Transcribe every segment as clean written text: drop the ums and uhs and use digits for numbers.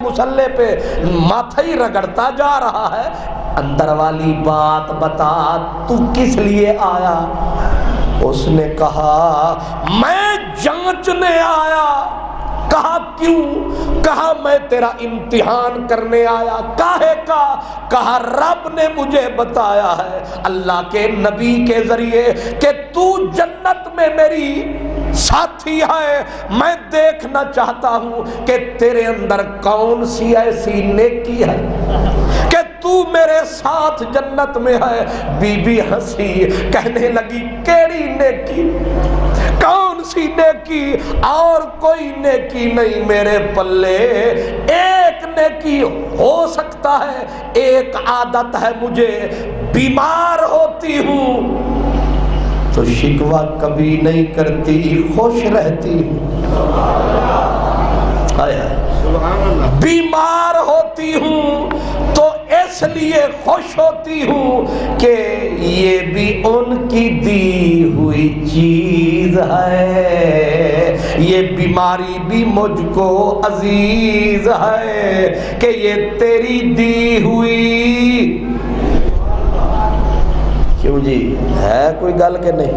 مسلح پہ ماتھا ہی رگڑتا جا رہا ہے، اندر والی بات بتا، تو کس لیے آیا؟ اس نے کہا میں جانچنے آیا۔ کہا کیوں؟ کہا میں تیرا امتحان کرنے آیا۔ کاہے کا؟ کہا رب نے مجھے بتایا ہے اللہ کے نبی کے ذریعے کہ تو جنت میں میری ساتھی ہے، میں دیکھنا چاہتا ہوں کہ تیرے اندر کون سی ایسی نیکی ہے کہ تو میرے ساتھ جنت میں ہے۔ بی بی ہنسی، کہنے لگی کیڑی نیکی؟ کون سی نیکی؟ اور کوئی نیکی نہیں میرے پلے، ایک نیکی ہو سکتا ہے، ایک عادت ہے مجھے، بیمار ہوتی ہوں تو شکوہ کبھی نہیں کرتی، خوش رہتی ہوں۔ بیمار ہوتی ہوں تو اس لیے خوش ہوتی ہوں کہ یہ بھی ان کی دی ہوئی چیز ہے، یہ بیماری بھی مجھ کو عزیز ہے کہ یہ تیری دی ہوئی۔ کیوں جی، ہے کوئی گل کہ نہیں؟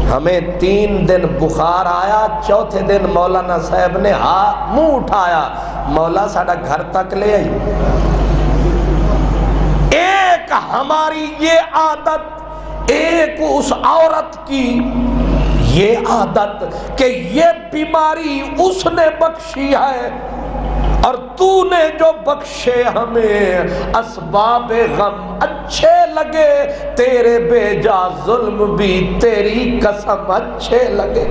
ہمیں 3 دن بخار آیا، چوتھے دن مولانا صاحب نے منہ اٹھایا، مولا ساڈا گھر تک لے آئی۔ ایک ہماری یہ عادت، ایک اس عورت کی یہ عادت کہ یہ بیماری اس نے بخشی ہے، اور تو نے جو بخشے ہمیں اسباب غم اچھے لگے، تیرے بے جا ظلم بھی تیری قسم اچھے لگے۔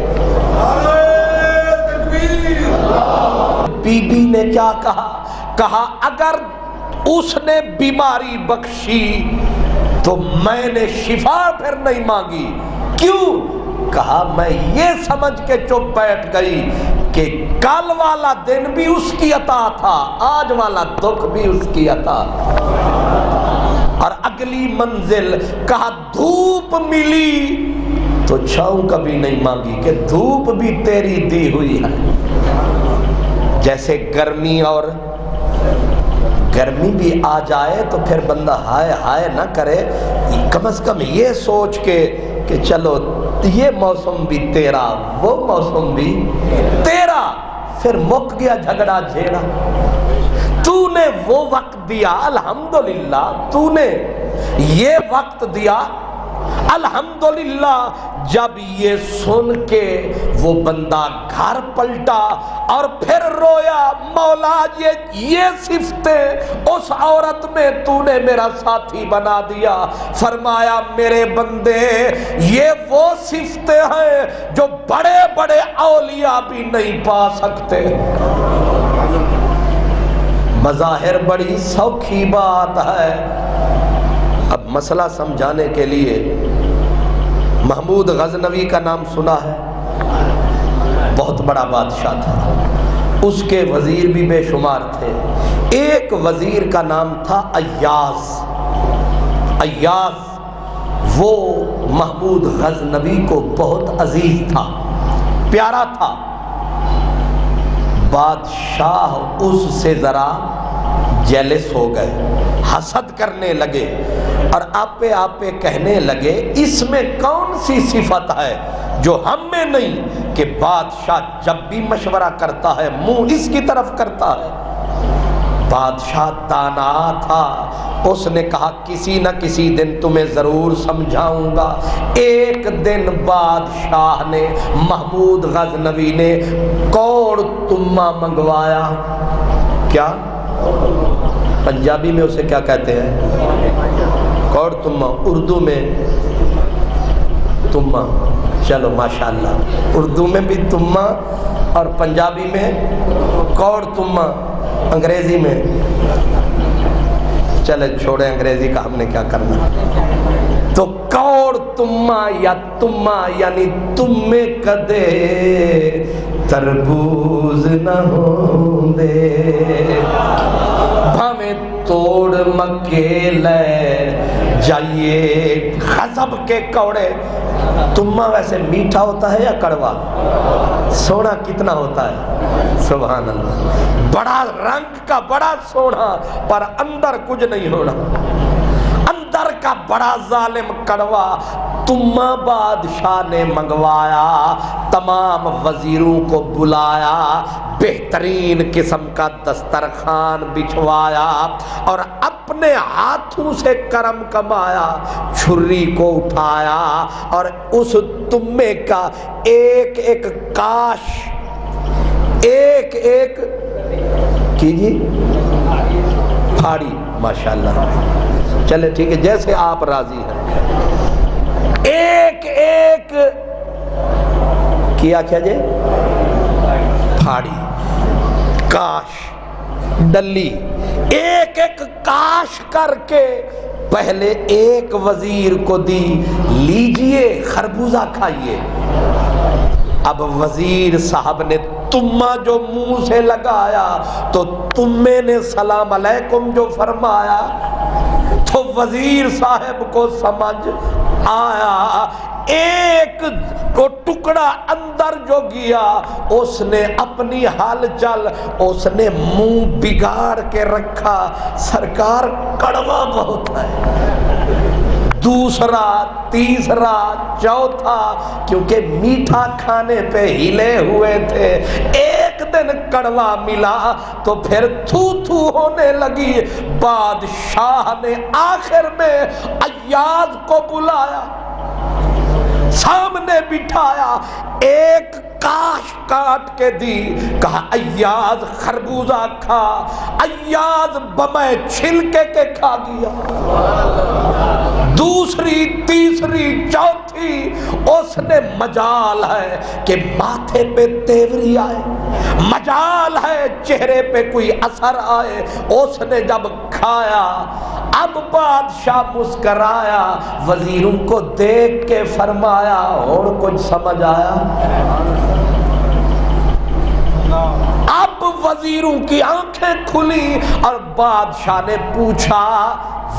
بی بی نے کیا کہا؟ کہا اگر اس نے بیماری بخشی تو میں نے شفا پھر نہیں مانگی۔ کیوں؟ کہا میں یہ سمجھ کے چپ بیٹھ گئی کہ کل والا دن بھی اس کی عطا تھا، آج والا دکھ بھی اس کی عطا، اور اگلی منزل کہا دھوپ ملی تو چھاؤں کبھی نہیں مانگی کہ دھوپ بھی تیری دی ہوئی ہے۔ جیسے گرمی، اور گرمی بھی آ جائے تو پھر بندہ ہائے ہائے نہ کرے، کم از کم یہ سوچ کے کہ چلو یہ موسم بھی تیرا، وہ موسم بھی تیرا، پھر مک گیا جھگڑا جھیڑا۔ تو نے وہ وقت دیا الحمدللہ، تو نے یہ وقت دیا الحمدللہ۔ جب یہ سن کے وہ بندہ گھر پلٹا اور پھر رویا، مولا یہ صفتیں اس عورت میں تو نے میرا ساتھی بنا دیا۔ فرمایا میرے بندے، یہ وہ صفتیں ہیں جو بڑے بڑے اولیاء بھی نہیں پا سکتے۔ بظاہر بڑی سوکھی بات ہے، اب مسئلہ سمجھانے کے لیے محمود غزنوی کا نام سنا ہے، بہت بڑا بادشاہ تھا، اس کے وزیر بھی بے شمار تھے۔ ایک وزیر کا نام تھا ایاز۔ ایاز وہ محمود غزنوی کو بہت عزیز تھا، پیارا تھا۔ بادشاہ اس سے ذرا جیلس ہو گئے، حسد کرنے لگے، اور آپے آپے کہنے لگے اس میں کون سی صفت ہے جو ہم میں نہیں کہ بادشاہ جب بھی مشورہ کرتا ہے منہ اس کی طرف کرتا ہے۔ بادشاہ دانا تھا، اس نے کہا کسی نہ کسی دن تمہیں ضرور سمجھاؤں گا۔ ایک دن بادشاہ نے، محمود غزنوی نے کوڑ تمہ منگوایا۔ کیا؟ پنجابی میں اسے کیا کہتے ہیں؟ کوڑ تمہ، اردو میں تمہ۔ چلو ماشاءاللہ، اردو میں بھی تمہ اور پنجابی میں کوڑ تمہ، انگریزی میں چلے چھوڑے انگریزی کا، ہم نے کیا کرنا۔ تو کوڑ تمہ یا تمہ یعنی تم میں کدے تربوز نہ ہوں دے، بھامیں توڑ مکے لے جائیے۔ غضب کے کوڑے، تما ویسے میٹھا ہوتا ہے یا کڑوا؟ سونا کتنا ہوتا ہے؟ سبحان اللہ، بڑا رنگ کا بڑا سونا پر اندر کچھ نہیں ہونا، اندر کا بڑا ظالم کڑوا۔ تما بادشاہ نے منگوایا، تمام وزیروں کو بلایا، بہترین قسم کا دسترخوان بچھوایا اور اپنے ہاتھوں سے کرم کمایا، چھری کو اٹھایا اور اس تمے کا ایک ایک کاش، ایک ایک کیجیے پھاڑی، ماشاءاللہ چلے ٹھیک ہے جیسے آپ راضی ہیں، ایک ایک کیا جے پھاڑی، کاش، ڈلی، ایک ایک کاش کر کے پہلے ایک وزیر کو دی، لیجئے خربوزہ کھائیے۔ اب وزیر صاحب نے تمہ جو منہ سے لگایا تو تمے نے سلام علیکم جو فرمایا تو وزیر صاحب کو سمجھ آیا، ایک کو ٹکڑا اندر جو گیا اس نے اپنی حال چل اس نے منہ بگاڑ کے رکھا، سرکار کڑوا بہت ہے، دوسرا تیسرا چوتھا، کیونکہ میٹھا کھانے پہ ہلے ہوئے تھے، ایک دن کڑوا ملا تو پھر تھو تھو ہونے لگی۔ بادشاہ نے آخر میں ایاز کو بلایا، سامنے بٹھایا، ایک کاش کاٹ کے دی، کہا ایاز خربوزہ کھا، ایاز بمے چھلکے کے کھا گیا۔ دوسری تیسری چوتھی، اس نے مجال ہے کہ ماتھے پہ تیوری آئے، مجال ہے چہرے پہ کوئی اثر آئے، اس نے جب کھایا اب بادشاہ مسکرایا، وزیروں کو دیکھ کے فرمایا اور کچھ سمجھ آیا؟ اب وزیروں کی آنکھیں کھلی اور بادشاہ نے پوچھا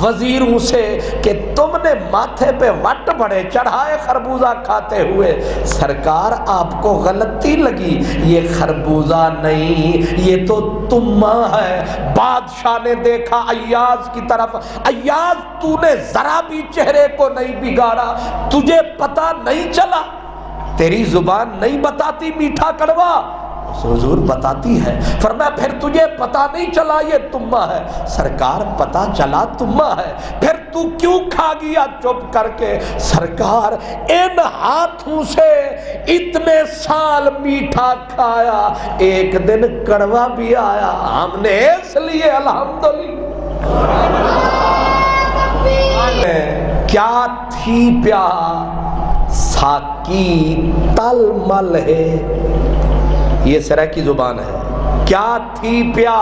وزیروں سے کہ تم نے ماتھے پہ وٹ بڑے چڑھائے خربوزہ کھاتے ہوئے، سرکار آپ کو غلطی لگی، یہ خربوزہ نہیں یہ تو تمہ ہے۔ بادشاہ نے دیکھا ایاز کی طرف، ایاز تو نے ذرا بھی چہرے کو نہیں بگاڑا، تجھے پتا نہیں چلا، تیری زبان نہیں بتاتی میٹھا کڑوا؟ حضور بتاتی ہے۔ فرمایا پھر تجھے پتا نہیں چلا یہ تمہ ہے؟ سرکار پتا چلا تمہ ہے، پھر تو کیوں کھا گیا چپ کر کے؟ سرکار ان ہاتھوں سے اتنے سال میٹھا کھایا، ایک دن کڑوا بھی آیا، ہم نے اس لیے الحمدللہ۔ کیا تھی پیا ساکی تل مل ہے، یہ سرائکی زبان ہے، کیا تھی پیا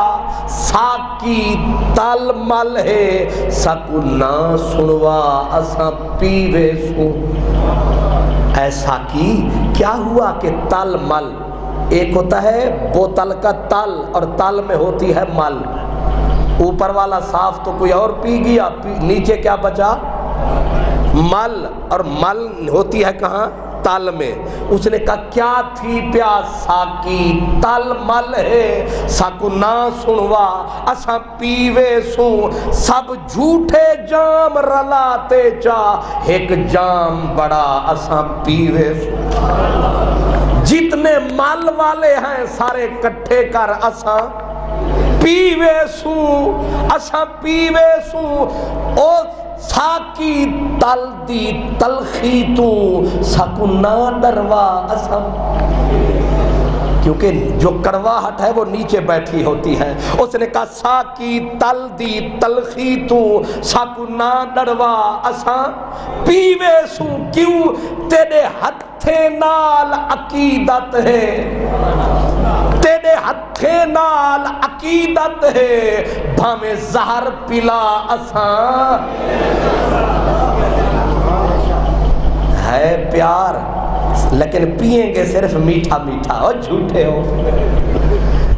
ساکی تل مل ہے، سکو نہ سنوا اساں پیوے سوں۔ اے ساکی کیا ہوا کہ تل مل، ایک ہوتا ہے بوتل کا تل اور تل میں ہوتی ہے مل، اوپر والا صاف تو کوئی اور پی گیا، نیچے کیا بچا؟ مل، اور مل ہوتی ہے کہاں؟ تل میں۔ اس نے کہا کیا تھی پیا ساکی تل مل ہے، ساکو نہ سنوا اساں پیوے سوں، سب جھوٹے جام رلاتے چا، ایک جام بڑا اساں پیوے سوں۔ جتنے مال والے ہیں سارے کٹھے کر اساں پیوے سوں، اساں پیوے سوں۔ او ساکی تل دی تلخی تو سکو نہ ڈروا اسم، کیونکہ جو کڑواہٹ ہے وہ نیچے بیٹھی ہوتی ہے۔ اس نے کہا ساکی تل دی تلخی تو سکو نہ ڈروا اساں پیوے سوں، کیوں تیرے ہتھے نال عقیدت ہے، تیرے ہتھے نال عقیدت ہے، بھامے زہر پلا اساں ہے پیار، لیکن پئیں گے صرف میٹھا میٹھا۔ اور جھوٹے ہو،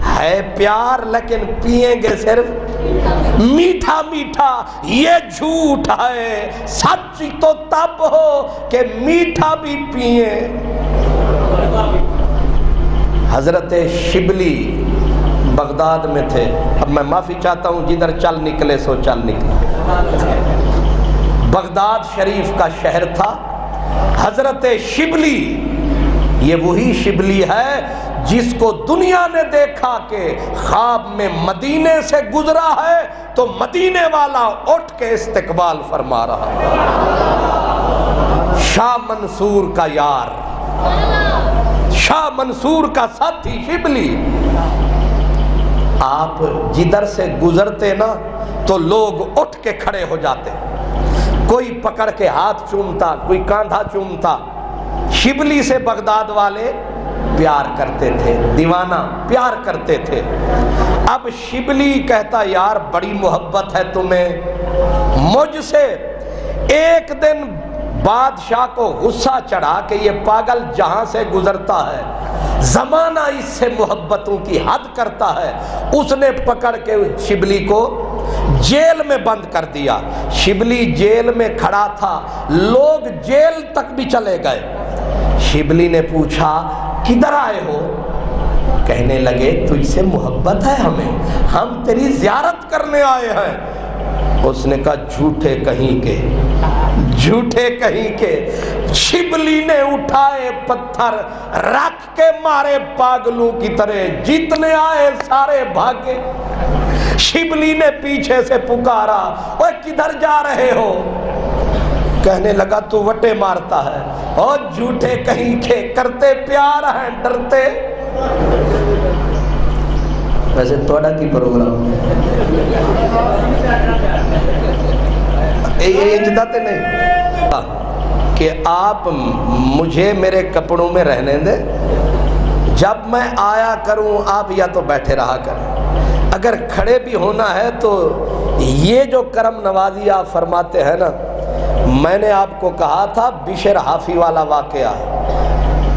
ہے پیار لیکن پیئیں گے صرف میٹھا میٹھا، یہ جھوٹ ہے، سچ تو تب ہو کہ میٹھا بھی پئیں۔ حضرت شبلی بغداد میں تھے، اب میں معافی چاہتا ہوں جدھر چل نکلے سو چل نکلے، بغداد شریف کا شہر تھا۔ حضرت شبلی، یہ وہی شبلی ہے جس کو دنیا نے دیکھا کہ خواب میں مدینے سے گزرا ہے تو مدینے والا اٹھ کے استقبال فرما رہا ہے۔ شاہ منصور کا یار، شاہ منصور کا ساتھی شبلی، آپ جدھر سے گزرتے نا تو لوگ اٹھ کے کھڑے ہو جاتے، کوئی پکڑ کے ہاتھ چومتا، کوئی کاندھا چومتا۔ شبلی سے بغداد والے پیار کرتے تھے، دیوانہ پیار کرتے تھے۔ اب شبلی کہتا یار بڑی محبت ہے تمہیں مجھ سے۔ ایک دن بادشاہ کو غصہ چڑھا کہ یہ پاگل جہاں سے گزرتا ہے، زمانہ اس سے محبتوں کی حد کرتا ہے۔ اس نے پکڑ کے شبلی کو جیل میں بند کر دیا۔ شبلی جیل میں کھڑا تھا، لوگ جیل تک بھی چلے گئے۔ شبلی نے پوچھا کدھر آئے ہو؟ کہنے لگے تجھ سے محبت ہے ہمیں، ہم تیری زیارت کرنے آئے ہیں۔ اس نے کہا جھوٹے کہیں کے، جھوٹے کہیں کے۔ شبلی نے اٹھائے پتھر رکھ کے مارے پاگلوں کی طرح، جتنے آئے سارے بھاگے۔ شبلی نے پیچھے سے پکارا اوے کدھر جا رہے ہو؟ کہنے لگا تو وٹے مارتا ہے، اور جھوٹے کہیں کے، کرتے پیار ہیں ڈرتے۔ ویسے توڑا کی پروگرام یہ اجدت نہیں کہ آپ مجھے میرے کپڑوں میں رہنے دیں، جب میں آیا کروں آپ یا تو بیٹھے رہا کریں، اگر کھڑے بھی ہونا ہے تو یہ جو کرم نوازی آپ فرماتے ہیں نا، میں نے آپ کو کہا تھا بشر حافی والا واقعہ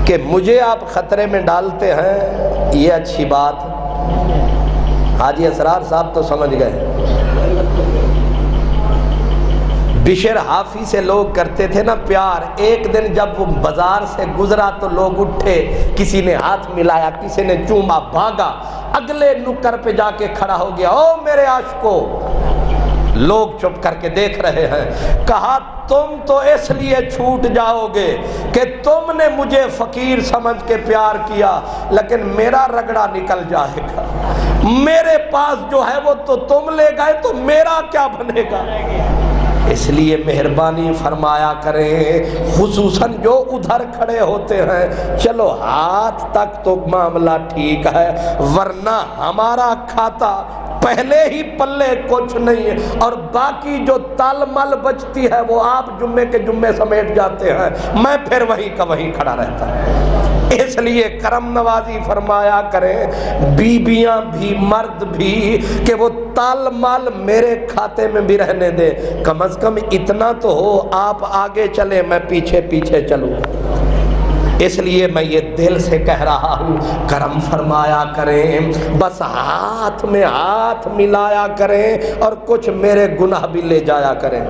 کہ مجھے آپ خطرے میں ڈالتے ہیں، یہ اچھی بات۔ حاجی اسرار صاحب تو سمجھ گئے۔ بشر حافی سے لوگ کرتے تھے نا پیار۔ ایک دن جب وہ بازار سے گزرا تو لوگ اٹھے، کسی نے ہاتھ ملایا، کسی نے چوما، بھاگا، اگلے نکر پہ جا کے کھڑا ہو گیا، او میرے عاشقو۔ لوگ چپ کر کے دیکھ رہے ہیں۔ کہا تم تو اس لیے چھوٹ جاؤ گے کہ تم نے مجھے فقیر سمجھ کے پیار کیا، لیکن میرا رگڑا نکل جائے گا، میرے پاس جو ہے وہ تو تم لے گئے تو میرا کیا بنے گا؟ اس لیے مہربانی فرمایا کریں، خصوصاً جو ادھر کھڑے ہوتے ہیں، چلو ہاتھ تک تو معاملہ ٹھیک ہے، ورنہ ہمارا کھاتا پہلے ہی پلے کچھ نہیں ہے، اور باقی جو تال مل بچتی ہے وہ آپ جمعے کے جمعے سمیٹ جاتے ہیں، میں پھر وہیں کا وہیں کھڑا رہتا ہوں۔ اس لیے کرم نوازی فرمایا کریں، بیویاں بھی مرد بھی، کہ وہ تال مال میرے کھاتے میں بھی رہنے دے، کم از کم اتنا تو ہو آپ آگے چلے میں پیچھے پیچھے چلوں۔ اس لیے میں یہ دل سے کہہ رہا ہوں، کرم فرمایا کریں، بس ہاتھ میں ہاتھ ملایا کریں اور کچھ میرے گناہ بھی لے جایا کریں۔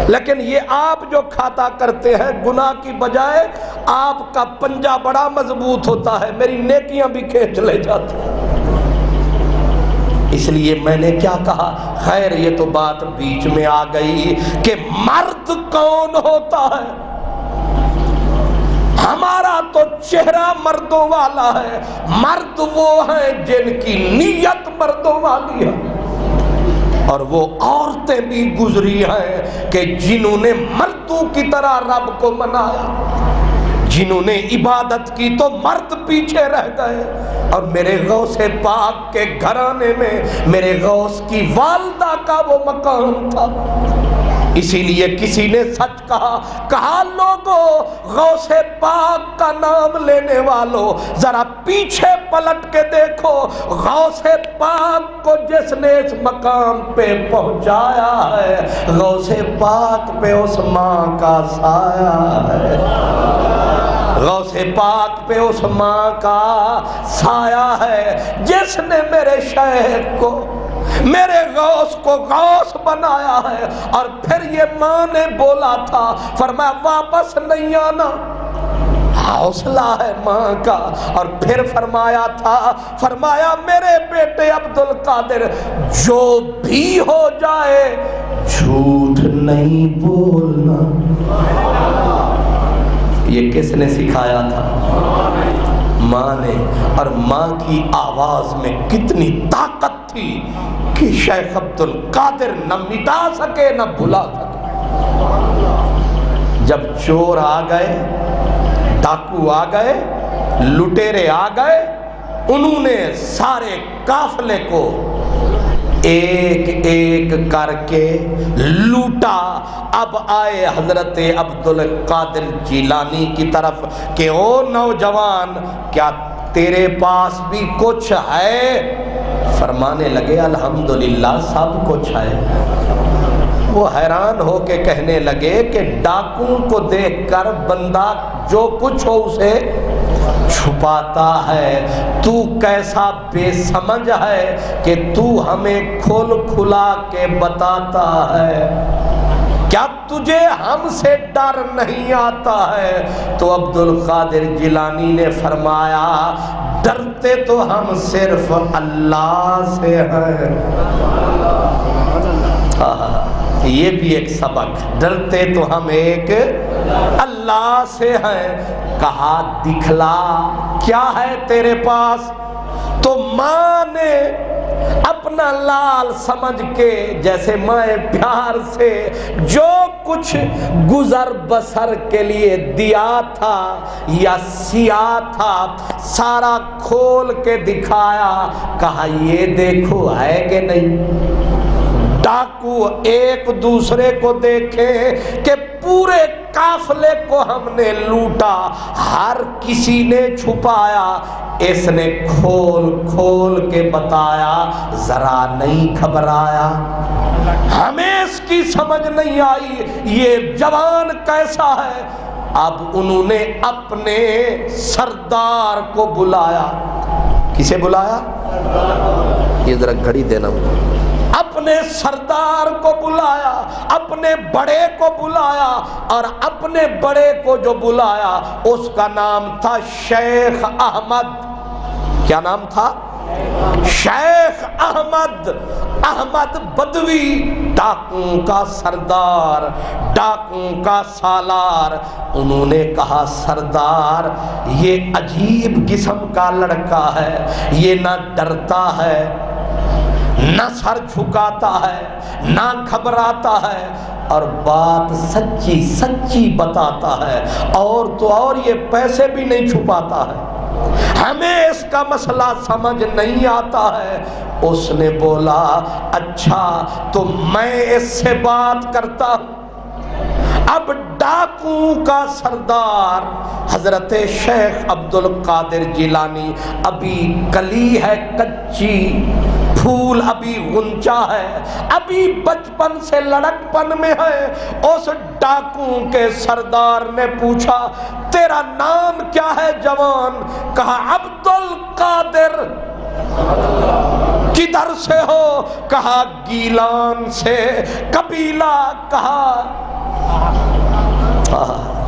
لیکن یہ آپ جو کھاتا کرتے ہیں گناہ کی بجائے آپ کا پنجہ بڑا مضبوط ہوتا ہے، میری نیکیاں بھی کھینچ لے جاتے ہیں۔ اس لیے میں نے کیا کہا، خیر یہ تو بات بیچ میں آ گئی کہ مرد کون ہوتا ہے۔ ہمارا تو چہرہ مردوں والا ہے، مرد وہ ہیں جن کی نیت مردوں والی ہے، اور وہ عورتیں بھی گزری ہیں کہ جنہوں نے مردوں کی طرح رب کو منایا، جنہوں نے عبادت کی تو مرد پیچھے رہ گئے۔ اور میرے غوث پاک کے گھرانے میں میرے غوث کی والدہ کا وہ مقام تھا، اسی لیے کسی نے سچ کہا لوگوں غوث پاک کا نام لینے والوں ذرا پیچھے پلٹ کے دیکھو، غوث پاک کو جس نے اس مقام پہ پہنچایا ہے، غوث پاک پہ اس ماں کا سایہ ہے۔ غوث پاک پہ اس ماں کا سایہ ہے جس نے میرے شیخ کو، میرے غوث کو غوث بنایا ہے۔ اور پھر یہ ماں نے بولا تھا، فرمایا واپس نہیں آنا، حوصلہ ہے ماں کا۔ اور پھر فرمایا تھا، فرمایا میرے بیٹے عبد القادر جو بھی ہو جائے جھوٹ نہیں بولنا۔ یہ کس نے سکھایا تھا؟ ماں نے۔ اور ماں کی آواز میں کتنی طاقت تھی کہ شیخ عبد القادر نہ مٹا سکے نہ بھلا سکے۔ جب چور آ گئے، ڈاکو آ گئے، لٹیرے آ گئے، انہوں نے سارے قافلے کو ایک ایک کر کے لوٹا۔ اب آئے حضرت عبد القادر جیلانی کی طرف کہ او نوجوان کیا تیرے پاس بھی کچھ ہے؟ فرمانے لگے الحمدللہ سب کچھ ہے۔ وہ حیران ہو کے کہنے لگے کہ ڈاکوں کو دیکھ کر بندہ جو کچھ ہو اسے چھپاتا ہے، تو کیسا بے سمجھ ہے کہ تو ہمیں کھول کھلا کے بتاتا ہے؟ کیا تجھے ہم سے ڈر نہیں آتا ہے؟ تو عبد القادر جیلانی نے فرمایا ڈرتے تو ہم صرف اللہ سے ہیں۔ یہ بھی ایک سبق، ڈرتے تو ہم ایک اللہ سے ہیں۔ کہا دکھلا کیا ہے تیرے پاس؟ تو ماں نے اپنا لال سمجھ کے، جیسے ماں پیار سے جو کچھ گزر بسر کے لیے دیا تھا یا سیا تھا سارا کھول کے دکھایا۔ کہا یہ دیکھو ہے کہ نہیں؟ ڈاکو ایک دوسرے کو دیکھے کہ پورے قافلے کو ہم نے لوٹا، ہر کسی نے چھپایا، اس نے کھول کھول کے بتایا، ذرا نہیں گھبرایا۔ ہمیں اس کی سمجھ نہیں آئی یہ جوان کیسا ہے۔ اب انہوں نے اپنے سردار کو بلایا۔ کسے بلایا؟ یہ ذرا گھڑی دینا۔ اپنے سردار کو بلایا، اپنے بڑے کو بلایا، اور اپنے بڑے کو جو بلایا اس کا نام تھا شیخ احمد۔ کیا نام تھا؟ شیخ احمد۔ احمد بدوی، ڈاکوں کا سردار، ڈاکوں کا سالار۔ انہوں نے کہا سردار یہ عجیب قسم کا لڑکا ہے، یہ نہ ڈرتا ہے، نہ سر جھکاتا ہے، نہ گھبراتا ہے، اور بات سچی سچی بتاتا ہے، اور تو اور یہ پیسے بھی نہیں چھپاتا ہے۔ ہمیں اس کا مسئلہ سمجھ نہیں آتا ہے۔ اس نے بولا اچھا تو میں اس سے بات کرتا ہوں۔ اب ڈاکو کا سردار حضرت شیخ عبد القادر جیلانی ابھی کلی ہے کچی، پھول ابھی غنچہ ہے، ابھی بچپن سے لڑکپن میں ہے۔ اس ڈاکو کے سردار نے پوچھا تیرا نام کیا ہے جوان؟ کہا عبد القادر۔ کدھر سے ہو؟ کہا گیلان سے۔ قبیلہ؟ کہا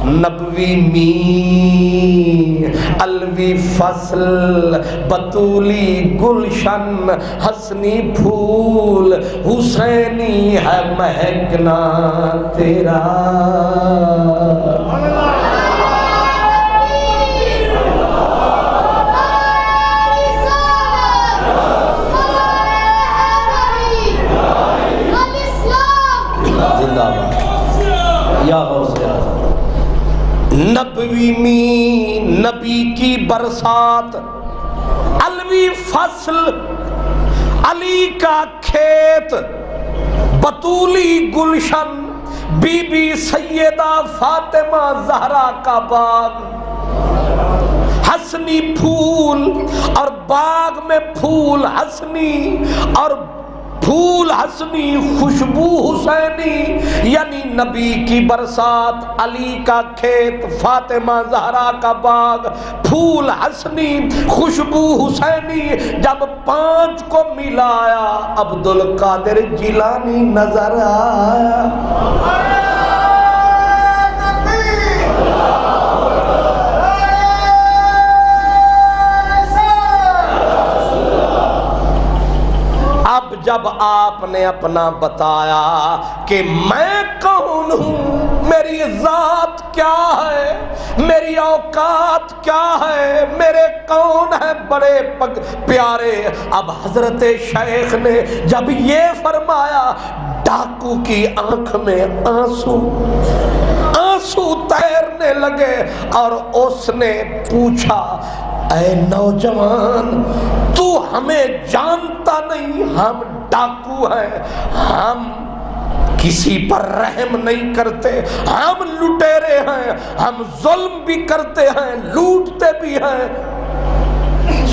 نبوی می، الوی فصل، بطولی گلشن، حسنی پھول، حسینی ہے مہکنا تیرا۔ یا نبوی می، نبی کی برسات، الوی فصل، علی کا کھیت، بطولی گلشن، بی بی سیدہ فاطمہ زہرا کا باغ، حسنی پھول، اور باغ میں پھول حسنی اور پھول حسنی خوشبو حسینی، یعنی نبی کی برسات، علی کا کھیت، فاطمہ زہرا کا باغ، پھول حسنی خوشبو حسینی، جب 5 کو ملایا عبد القادر جیلانی نظر آیا۔ اب جب آپ نے اپنا بتایا کہ میں کون ہوں، میری ذات کیا ہے، میری اوقات کیا ہے، میرے کون ہے بڑے پیارے، اب حضرت شیخ نے جب یہ فرمایا، ڈاکو کی آنکھ میں آنسو تیرنے لگے، اور اس نے پوچھا، اے نوجوان، تو ہمیں جانتا نہیں، ہم ڈاکو ہیں، ہم کسی پر رحم نہیں کرتے، ہم لٹیرے ہیں، ہم ظلم بھی کرتے ہیں، لوٹتے بھی ہیں۔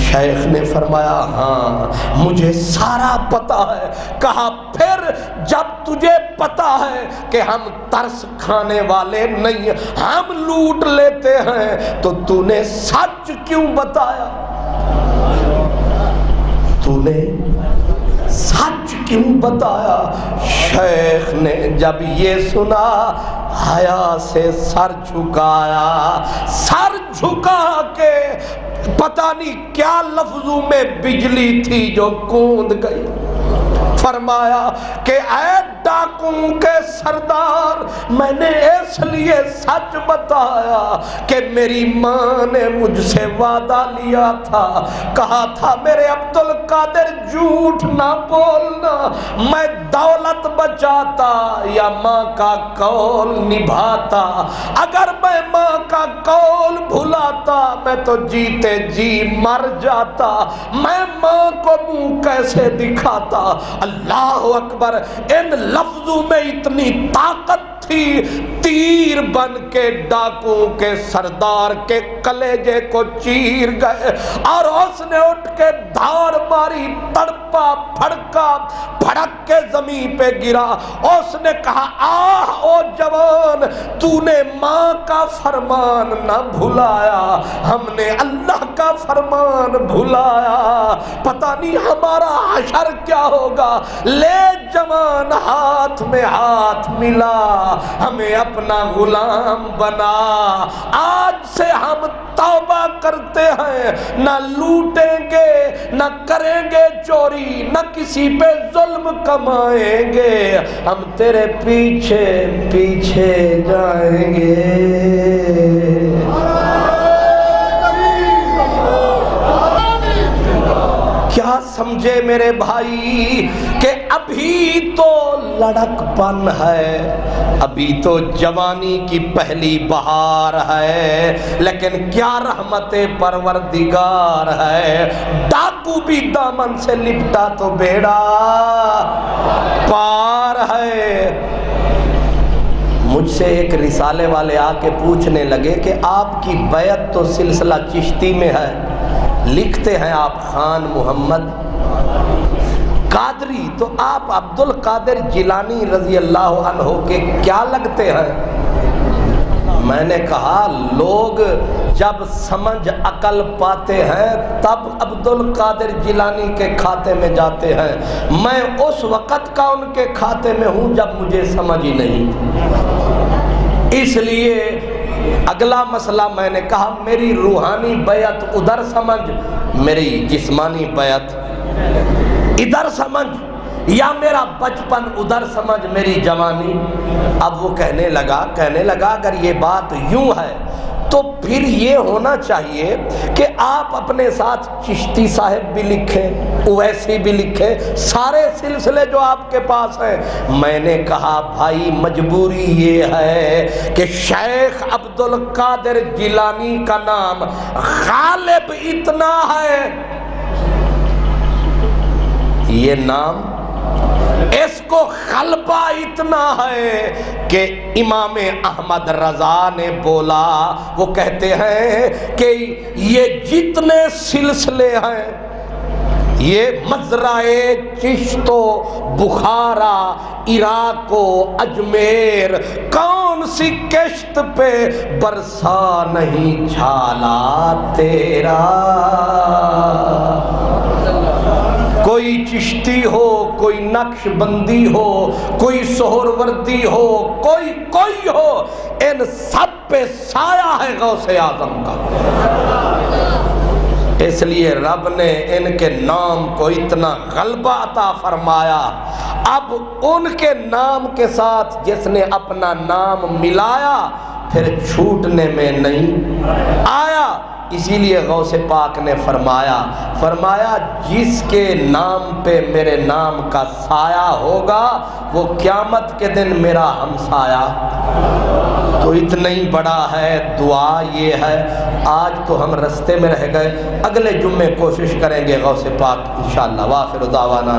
شیخ نے فرمایا، ہاں مجھے سارا پتا ہے۔ کہا، پھر جب تجھے پتا ہے کہ ہم ترس کھانے والے نہیں، ہم لوٹ لیتے ہیں، تو تو نے سچ کیوں بتایا؟ تو نے سچ کیوں بتایا؟ شیخ نے جب یہ سنا، حیا سے سر جھکایا، سر جھکا کے پتہ نہیں کیا لفظوں میں بجلی تھی جو کوند گئی۔ فرمایا کہ اے ڈاکوں کے سردار، میں نے اس لیے سچ بتایا کہ میری ماں نے مجھ سے وعدہ لیا تھا، کہا تھا میرے عبد القادر جھوٹ نہ بولنا، میں دولت بچاتا یا ماں کا قول نبھاتا، اگر میں ماں کا قول بھلاتا میں تو جیتے جی مر جاتا، میں ماں کو منہ کیسے دکھاتا؟ اللہ اکبر! ان لفظوں میں اتنی طاقت تھی، تیر بن کے ڈاکوں کے سردار کے کلیجے کو چیر گئے، اور اس نے اٹھ کے دھار ماری، تڑپا پھڑکا، پھڑک کے زمین پہ گرا۔ اس نے کہا، آہ او جوان، تو نے ماں کا فرمان نہ بھلایا، ہم نے اللہ کا فرمان بھلایا، پتہ نہیں ہمارا حشر کیا ہوگا۔ لے جوان ہاتھ میں ہاتھ ملا، ہمیں اپنا غلام بنا، آج سے ہم توبہ کرتے ہیں، نہ لوٹیں گے، نہ کریں گے چوری، نہ کسی پہ ظلم کمائیں گے، ہم تیرے پیچھے پیچھے جائیں گے۔ کیا سمجھے میرے بھائی کہ ابھی تو لڑک پن ہے، ابھی تو جوانی کی پہلی بہار ہے، لیکن کیا رحمت پروردگار ہے، ڈاکو بھی دامن سے لپٹا تو بیڑا پار ہے۔ مجھ سے ایک رسالے والے آ کے پوچھنے لگے کہ آپ کی بیعت تو سلسلہ چشتی میں ہے، لکھتے ہیں آپ خان محمد قادری، تو آپ عبد القادر جیلانی رضی اللہ عنہ کے کیا لگتے ہیں؟ میں نے کہا، لوگ جب سمجھ عقل پاتے ہیں تب عبد القادر جیلانی کے کھاتے میں جاتے ہیں، میں اس وقت کا ان کے کھاتے میں ہوں جب مجھے سمجھ ہی نہیں۔ اس لیے اگلا مسئلہ میں نے کہا، میری روحانی بیعت ادھر سمجھ، میری جسمانی بیعت ادھر سمجھ، یا میرا بچپن ادھر سمجھ، میری جوانی۔ اب وہ کہنے لگا اگر یہ بات یوں ہے تو پھر یہ ہونا چاہیے کہ آپ اپنے ساتھ چشتی صاحب بھی لکھیں، اویسی بھی لکھیں، سارے سلسلے جو آپ کے پاس ہیں۔ میں نے کہا، بھائی مجبوری یہ ہے کہ شیخ عبد القادر جیلانی کا نام غالب اتنا ہے، یہ نام اس کو غلبہ اتنا ہے کہ امام احمد رضا نے بولا، وہ کہتے ہیں کہ یہ جتنے سلسلے ہیں یہ مزرعے چشت و بخارا، عراق و اجمیر، کون سی کشت پہ برسا نہیں چھالا تیرا۔ کوئی چشتی ہو، کوئی نقش بندی ہو، کوئی سہروردی ہو، کوئی ہو، ان سب پہ سایہ ہے غوث اعظم کا۔ اس لیے رب نے ان کے نام کو اتنا غلبہ عطا فرمایا، اب ان کے نام کے ساتھ جس نے اپنا نام ملایا پھر چھوٹنے میں نہیں آیا۔ اسی لیے غوث پاک نے فرمایا جس کے نام پہ میرے نام کا سایہ ہوگا وہ قیامت کے دن میرا ہمسایہ۔ تو اتنا ہی بڑا ہے، دعا یہ ہے۔ آج تو ہم رستے میں رہ گئے، اگلے جمعے کوشش کریں گے غوث پاک انشاءاللہ۔ وآخر دعوانا